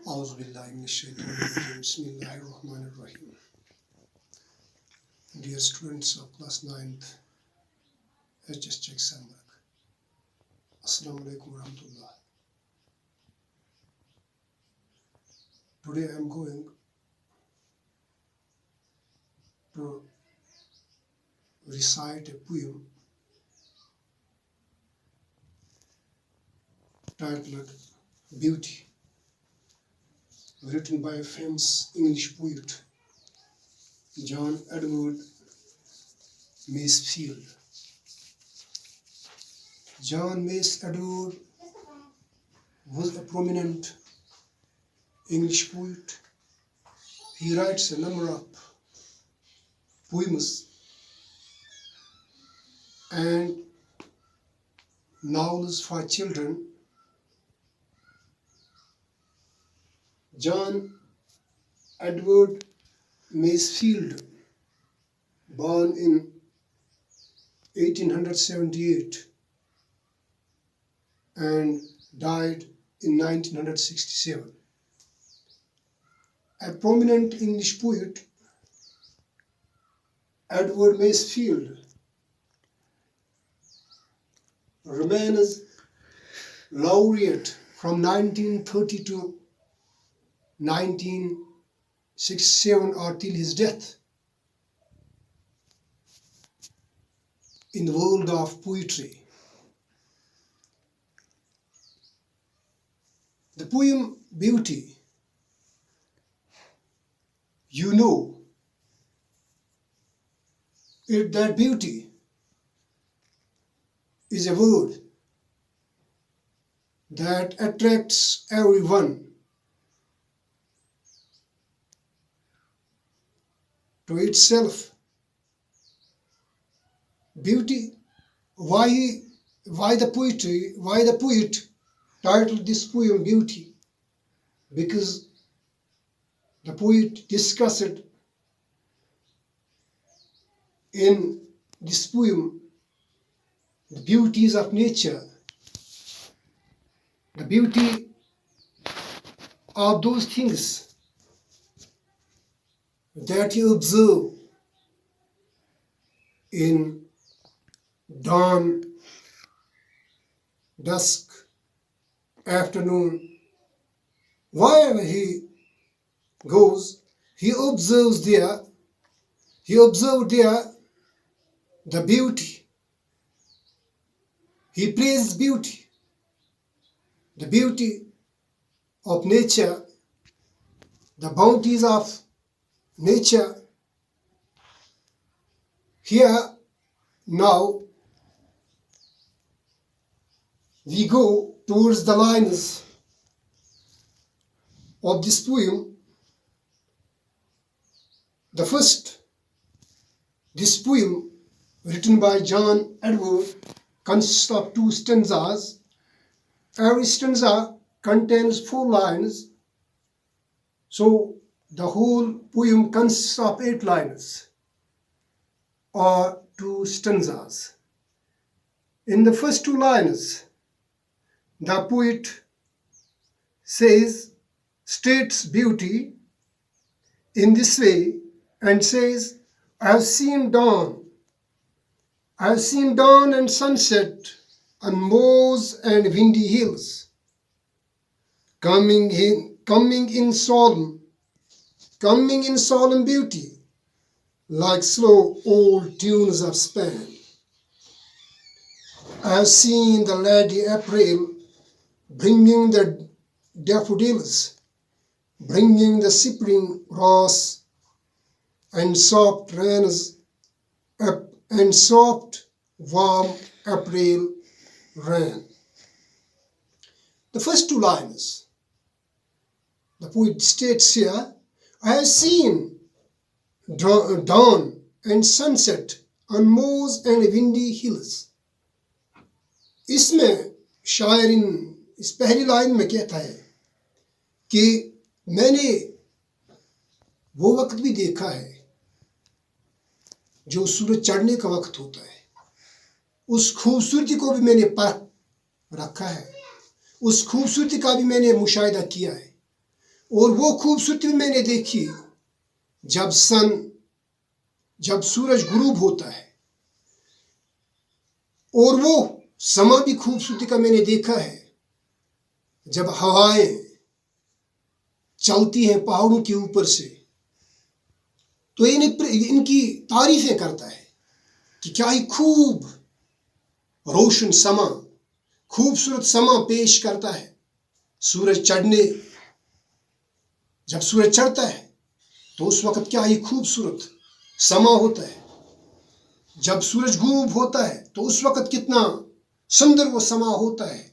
Bismillahirrahmanirrahim. Dear students of class 9th HS Jackson, Assalamu alaikum warahmatullah. Today I am going to recite a poem titled Beauty, written by a famous English poet, John Edward Masefield. John Mace Edward was a prominent English poet. He writes a number of poems and novels for children. John Edward Masefield, born in 1878 and died in 1967. A prominent English poet, Edward Masefield, remains laureate from 1930 to 1967 or till his death in the world of poetry. The poem Beauty, you know that beauty is a word that attracts everyone to itself. Beauty, why the poet titled this poem Beauty? Because the poet discussed in this poem the beauties of nature, the beauty of those things that you observe in dawn, dusk, afternoon. Wherever he goes, he observed there the beauty. He praised beauty, the beauty of nature, the bounties of nature. Here now we go towards the lines of this poem. The first, this poem written by John Edward consists of 2 stanzas. Every stanza contains 4 lines, so the whole poem consists of 8 lines or 2 stanzas. In the first 2 lines, the poet states beauty in this way and says, I have seen dawn and sunset on moors and windy hills, coming in solemn beauty, like slow old tunes of Spain. I have seen the Lady April bringing the daffodils, bringing the spring rose and soft rains and soft warm April rain. The first 2 lines, the poet states here, I have seen dawn and sunset on moors and windy hills. इसमें शायरीन इस पहली line में कहता है कि मैंने वो वक्त भी देखा है जो सूरज चढ़ने का वक्त होता है, उस खूबसूरती को भी मैंने परख रखा है, उस खूबसूरती का भी मैंने मुशाहिदा किया है और वो खूबसूरती भी मैंने देखी जब सूरज गुरूब होता है। और वो समा भी खूबसूरती का मैंने देखा है जब हवाएं चलती हैं पहाड़ों के ऊपर से। तो इनकी तारीफें करता है कि क्या ही खूब रोशन समा, खूबसूरत समा पेश करता है। जब सूरज चढ़ता है तो उस वक्त क्या ही खूबसूरत समा होता है। जब सूरज गुरूब होता है तो उस वक्त कितना सुंदर वो समा होता है।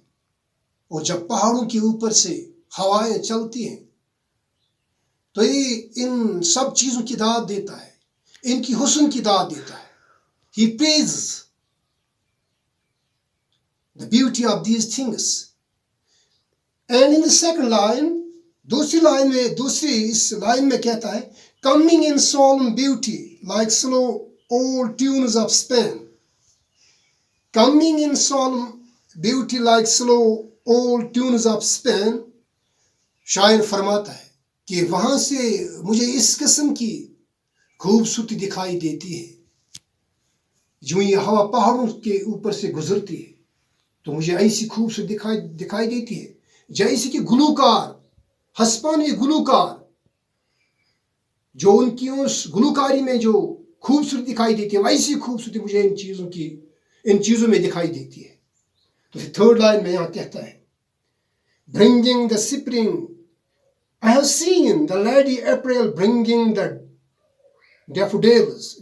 और जब पहाड़ों के ऊपर से हवाएं चलती हैं तो ये इन सब चीजों की दाद देता है, इनकी हुस्न की दाद देता है। He praises the beauty of these things. And in the second line, दूसरी इस लाइन में कहता है, coming in solemn beauty like slow old tunes of Spain. Coming in solemn beauty like slow old tunes of Spain. शायर फरमाता है कि वहां से मुझे इस किस्म की खूबसूरती दिखाई देती है। जो ये हवा पहाड़ों के ऊपर से गुजरती है तो मुझे ऐसी खूबसूरती दिखाई देती है जैसे कि गुलूकार, हस्पानी गुलूकार, जो उनकी उस गुलूकारी में जो खूबसूरती दिखाई देती है वैसी खूबसूरती मुझे इन चीजों में दिखाई देती है। तो फिर थर्ड लाइन में यहां कहता है, bringing the spring, I have seen the lady April bringing the daffodils.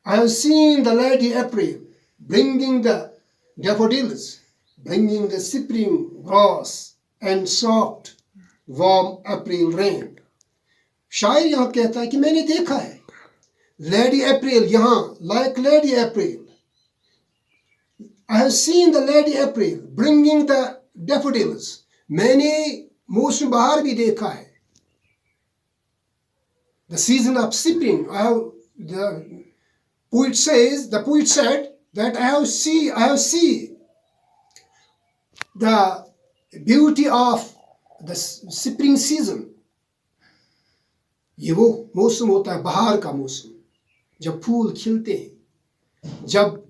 I have seen the lady April bringing the daffodils, bringing the spring grass and soft warm April rain. शायर यहां कहता है कि मैंने देखा है लेडी अप्रैल, यहां like lady April. I have seen the lady April bringing the daffodils. मैंने मौसम बहार भी देखा है, the season of spring. The poet said that I have seen the beauty of the spring season. ये वो मौसम होता है बहार का मौसम, जब फूल खिलते हैं, जब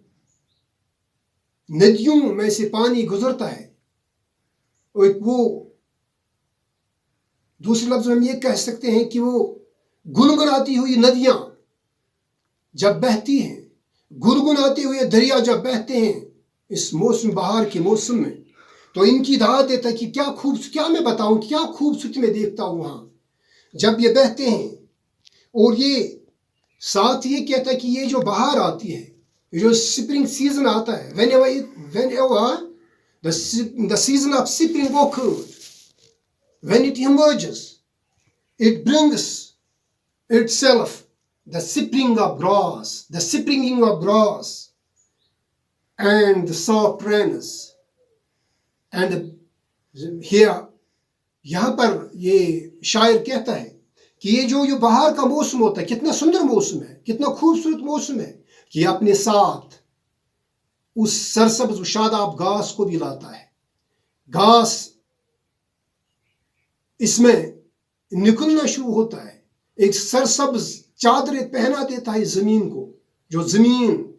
नदियों में से पानी गुजरता है। और वो दूसरे लफ्ज में हम ये कह सकते हैं कि वो गुनगुनाती हुई नदियां जब बहती हैं, गुनगुनाते हुए दरिया जब बहते हैं इस मौसम बहार के मौसम में, तो इनकी दाद देता है कि क्या मैं बताऊं, क्या खूबसूरती में देखता हूं वहां जब ये बहते हैं। और ये साथ ये कहता है कि ये जो बहार आती है, जो स्प्रिंग सीजन आता है, whenever the season of spring occurs, when it emerges, it brings itself the springing of grass and the soft rains. And here, यहाँ पर ये शायर कहता है कि ये जो बहार का मौसम होता है, कितना सुंदर मौसम है, कितना खूबसूरत मौसम है कि अपने साथ उस सरसब्ज शादाब घास को भी लाता है। घास इसमें निकलना शुरू होता है, एक सरसब्ज चादरें पहना देता है जमीन को, जो जमीन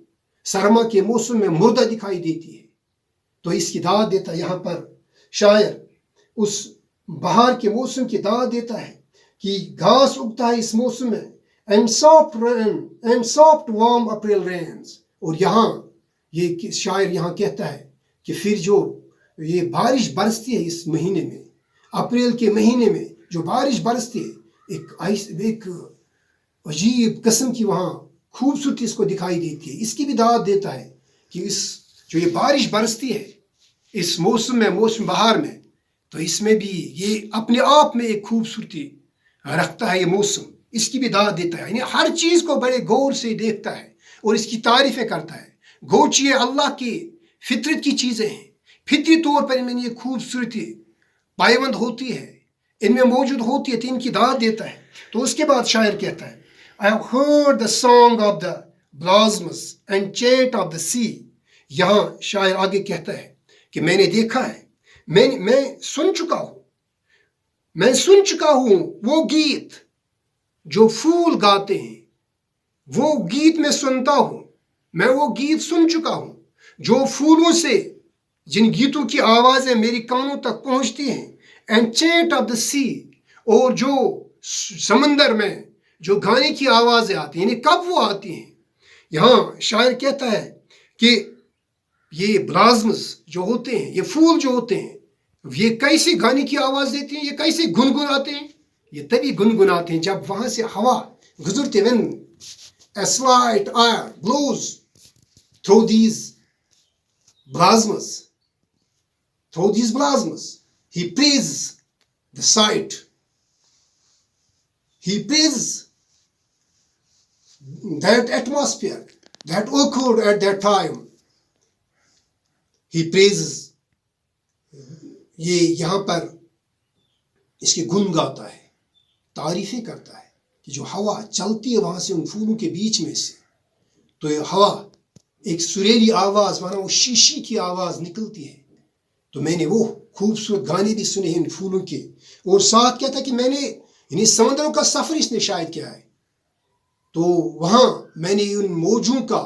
सरमा के मौसम में मुर्दा दिखाई देती है। तो इसकी दाद देता है यहाँ पर शायर, उस बहार के मौसम की दाद देता है कि घास उगता है इस मौसम में, and soft warm April rains. और यहाँ ये शायर यहाँ कहता है कि फिर जो ये बारिश बरसती है इस महीने में, अप्रैल के महीने में जो बारिश बरसती है, एक अजीब किस्म की वहाँ खूबसूरती इसको दिखाई देती है। इसकी भी दाद देता है कि इस जो ये बारिश बरसती है इस मौसम में, मौसम बहार में, तो इसमें भी ये अपने आप में एक खूबसूरती रखता है ये मौसम। इसकी भी दाद देता है, यानी हर चीज को बड़े गौर से देखता है और इसकी तारीफें करता है। गोची अल्लाह की फितरत की चीजें हैं, फितरी तौर पर इनमें ये खूबसूरती पायबंद होती है, इनमें मौजूद होती है, तो इनकी दाद देता है। तो उसके बाद शायर कहता है, I have heard the song of the blossoms and chant of the sea. यहाँ शायर आगे कहता है कि मैंने देखा है, मैं सुन चुका हूँ मैं सुन चुका हूं वो गीत जो फूल गाते हैं, वो गीत मैं सुनता हूं, मैं वो गीत सुन चुका हूं जो फूलों से, जिन गीतों की आवाजें मेरी कानों तक पहुंचती हैं। एंड चैंट ऑफ द सी, और जो समंदर में जो गाने की आवाजें आती हैं, यानी कब वो आती हैं। यहां शायर कहता है कि ये ब्लाज्म्स जो होते हैं, ये फूल जो होते हैं, ये कैसे गाने की आवाज देते हैं, ये कैसे गुनगुनाते हैं। ये तभी गुनगुनाते हैं जब वहां से हवा गुजरते, when a slight air blows through these blasphemous, he praises the sight, he praises that atmosphere that occurred at that time, he praises, ये यहाँ पर इसके गुण गाता है, तारीफें करता है कि जो हवा चलती है वहां से उन फूलों के बीच में से, तो ये हवा एक सुरीली आवाज, मानो वो शीशी की आवाज निकलती है। तो मैंने वो खूबसूरत गाने भी सुने इन फूलों के, और साथ क्या था कि मैंने यानी समंदरों का सफर इसने शायद किया है, तो वहां मैंने उन मौजों का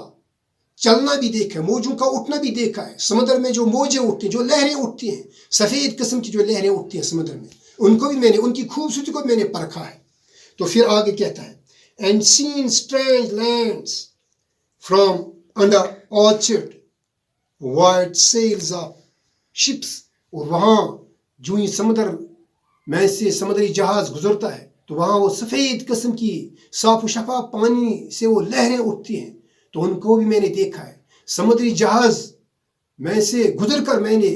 चलना भी देखा है, मौजों का उठना भी देखा है। समुद्र में जो मौजें उठती हैं, जो लहरें उठती हैं, सफेद किस्म की जो लहरें उठती हैं समुद्र में, उनको भी मैंने, उनकी खूबसूरती को मैंने परखा है। तो फिर आगे कहता है, and seen strange lands from under orchard white sails of ships, और वहां जो ही समुद्र में से समुद्री जहाज गुजरता है, तो वहां वो सफेद किस्म की साफ शफाफ पानी से वो लहरें उठती हैं, तो उनको भी मैंने देखा है। समुद्री जहाज में से गुजर कर मैंने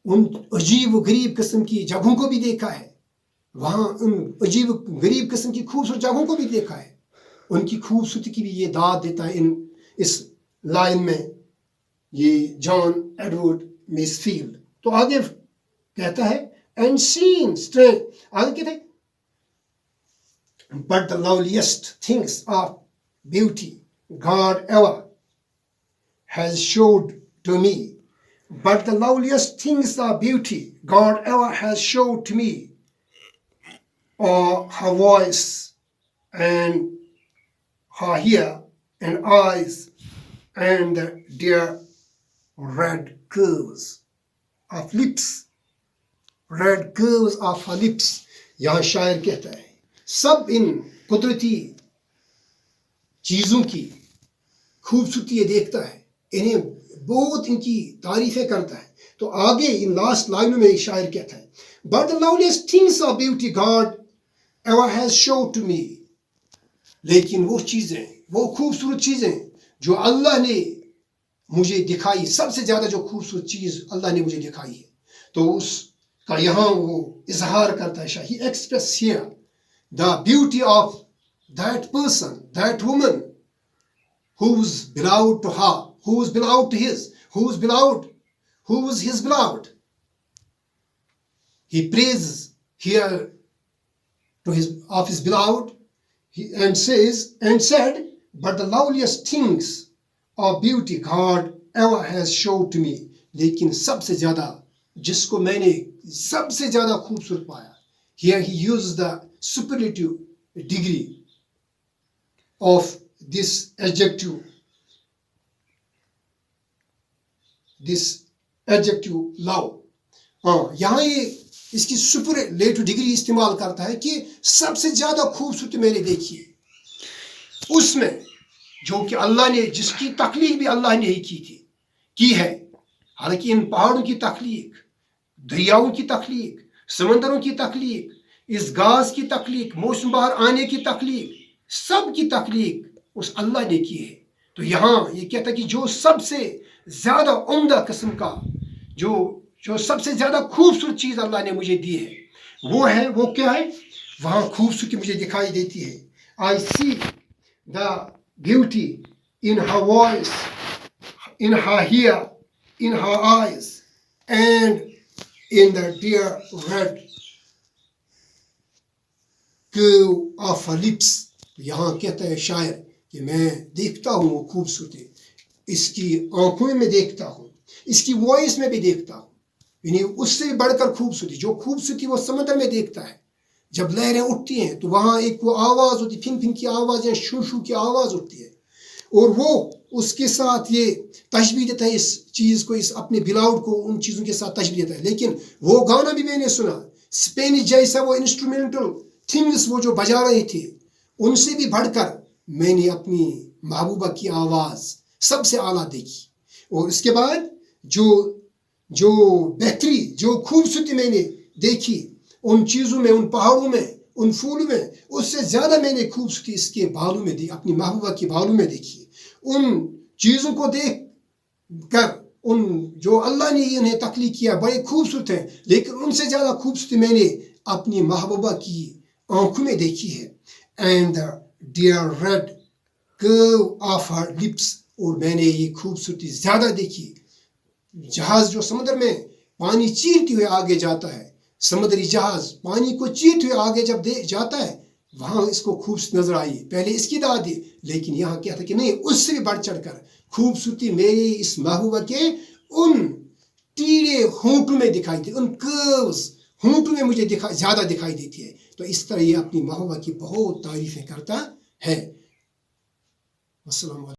उन अजीब व गरीब किस्म की जगहों को भी देखा है, वहां उन अजीब गरीब किस्म की खूबसूरत जगहों को भी देखा है। उनकी खूबसूरती की भी ये दाद देता है इस लाइन में ये जॉन एडवर्ड मेसफील्ड। तो आगे कहता है, एंड सीन स्ट्रेंथ, आगे कहते हैं, but the loveliest things of beauty God ever has showed to me, but the loveliest things of beauty God ever has showed to me are her voice and her hair and eyes and the dear red curves of lips, red curves of her lips। यहाँ शायर कहता है, सब इन कुदरती चीजों की खूबसूरती ये देखता है, इन्हें बहुत इनकी तारीफें करता है। तो आगे इन लास्ट लाइनों में शायर कहता है, but the loveliest things of beauty God ever has showed to me, लेकिन वो चीजें, वो खूबसूरत चीजें जो अल्लाह ने मुझे दिखाई, सबसे ज्यादा जो खूबसूरत चीज अल्लाह ने मुझे दिखाई है, तो उसका यहाँ वो इजहार करता है। He express here the beauty of that person, that woman who was beloved to her, who was beloved to his, who was his beloved. He praises here to his beloved, and said, but the loveliest things of beauty God ever has showed to me, लेकिन सबसे ज्यादा जिसको मैंने सबसे ज्यादा खूबसूरत पाया, here he uses the superlative degree of this adjective love। यहाँ ये इसकी सुपरलेटिव डिग्री इस्तेमाल करता है कि सबसे ज्यादा खूबसूरती मैंने देखी है उसमें, जो कि अल्लाह ने, जिसकी तख्लीक भी अल्लाह ने ही की है। हालांकि इन पहाड़ों की तख्लीक, दरियाओं की तख्लीक, समंदरों की तख्लीक, इस घास की तख्लीक, मौसम बहार आने की तख्लीक, सब की तख्लीक उस अल्लाह ने की है। तो यहाँ ये कहता है कि जो सबसे ज्यादा उम्दा किस्म का, जो सबसे ज्यादा खूबसूरत चीज अल्लाह ने मुझे दी है, वो क्या है, वहां खूबसूरती मुझे दिखाई देती है। I see the beauty in her voice, in her hair, in her eyes and in the dear red curve of her lips. यहाँ कहता है शायर कि मैं देखता हूँ वो खूबसूरती, इसकी आंखों में देखता हूँ, इसकी वॉइस में भी देखता हूँ, यानी उससे भी बढ़कर खूबसूरती, जो खूबसूरती वो समुद्र में देखता है, जब लहरें उठती हैं तो वहां एक वो आवाज होती, फिन फिन की आवाज या शू शू की आवाज उठती है, और वो उसके साथ ये तशबीह देता है इस चीज को, इस अपने बिलाउड को उन चीजों के साथ तशबीह देता है। लेकिन वो गाना भी मैंने सुना, स्पेनिश जैसा वो इंस्ट्रूमेंटल थिंग्स वो जो बजा रहे थे, उनसे भी बढ़कर मैंने अपनी महबूबा की आवाज सबसे आला देखी। और इसके बाद जो जो बेहतरी, जो खूबसूरती मैंने देखी उन चीजों में, उन पहाड़ों में, उन फूलों में, उससे ज्यादा मैंने खूबसूरती इसके बालों में देखी, अपनी महबूबा के बालों में देखी। उन चीजों को देख कर, उन जो अल्लाह ने इन्हें तख्लीक किया बड़े खूबसूरत हैं, लेकिन उनसे ज्यादा खूबसूरती मैंने अपनी महबूबा की आंखों में देखी है। And the dear red curve of her lips, और मैंने ये खूबसूरती ज्यादा देखी। जहाज जो समुद्र में पानी चीरते हुए आगे जाता है, समुद्री जहाज पानी को चीरते हुए आगे जब जाता है, वहां इसको खूबसूरती नजर आई, पहले इसकी दाद दी, लेकिन यहाँ क्या था कि नहीं, उससे भी बढ़ चढ़कर खूबसूरती मेरी इस महबूबा के उन टीड़े होंठों में दिखाई दी, उन कर्व्स होंठों में मुझे ज्यादा दिखाई देती है। तो इस तरह ये अपनी महबूबा की बहुत तारीफें करता है। अस्सलाम वालेकुम।